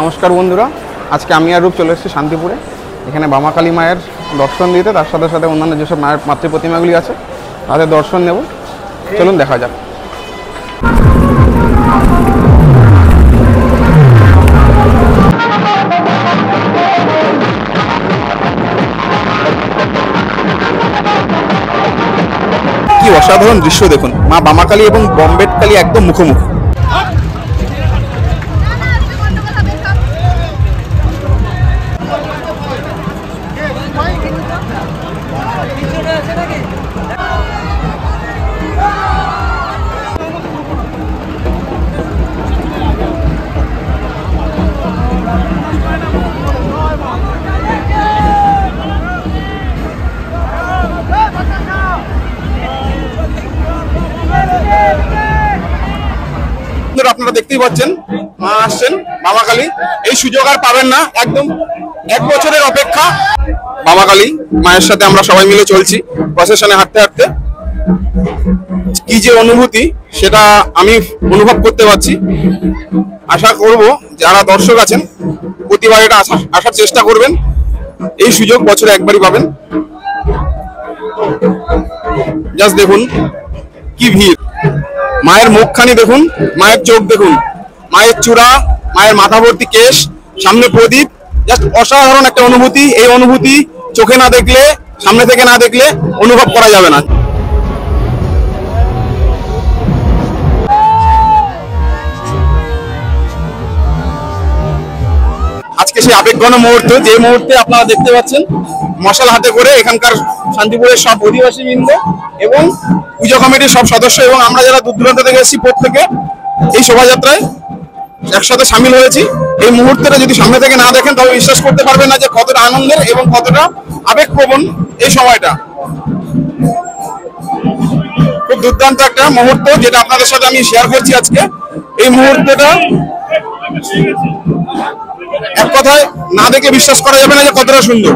নমস্কার বন্ধুরা, আজকে আমি আর রূপ চলে এসেছি শান্তিপুরে। এখানে বামাকালী মায়ের দর্শন দিতে, তার সাথে সাথে অন্যান্য যেসব মায়ের মাতৃ প্রতিমাগুলি আছে তাদের দর্শন নেব। চলুন দেখা যাক। কি অসাধারণ দৃশ্য দেখুন, মা বামাকালী এবং বম্বেটকালী একদম মুখোমুখি। আপনারা দেখতেই পাচ্ছেন মা আসছেন বামাকালী। এই সুযোগ আর পাবেন না, একদম 1 বছরের অপেক্ষা। বামাকালী মায়ের সাথে আমরা সবাই মিলে চলছি প্রসেশনে, হাঁটতে হাঁটতে কি যে অনুভূতি সেটা আমি অনুভব করতে পারছি। আশা করব যারা দর্শক আছেন প্রতিবার এটা আসার চেষ্টা করবেন। এই সুযোগ বছরে একবারই পাবেন। জাস্ট দেখুন কি ভিড়, মায়ের মুখখানি দেখুন, মায়ের চোখ দেখুন, মায়ের চূড়া, মায়ের মাথা ভর্তি কেশ, সামনে প্রদীপ। জাস্ট অসাধারণ একটা অনুভূতি। এই অনুভূতি চোখে না দেখলে, সামনে থেকে না দেখলে অনুভব করা যাবে না। আজকে সেই আবেগঘন মুহূর্ত, যে মুহূর্তে আপনারা দেখতে পাচ্ছেন মশাল হাতে করে এখানকার শান্তিপুরের সব অধিবাসী বৃন্দ এবং পুজো কমিটির সব সদস্য এবং আমরা যারা দূর দূরান্ত থেকে এসেছি প্রত্যেকে এই শোভাযাত্রায় একসাথে সামিল হয়েছি। এই মুহূর্তটা যদি সামনে থেকে না দেখেন তবে বিশ্বাস করতে পারবেন না যে কতটা আনন্দের এবং কতটা আবেগপ্রবণ এই সময়টা। খুব দুর্দান্ত একটা মুহূর্ত যেটা আপনাদের সাথে আমি শেয়ার করছি আজকে। এই মুহূর্তটা এক কথায় না দেখে বিশ্বাস করা যাবে না যে কতটা সুন্দর।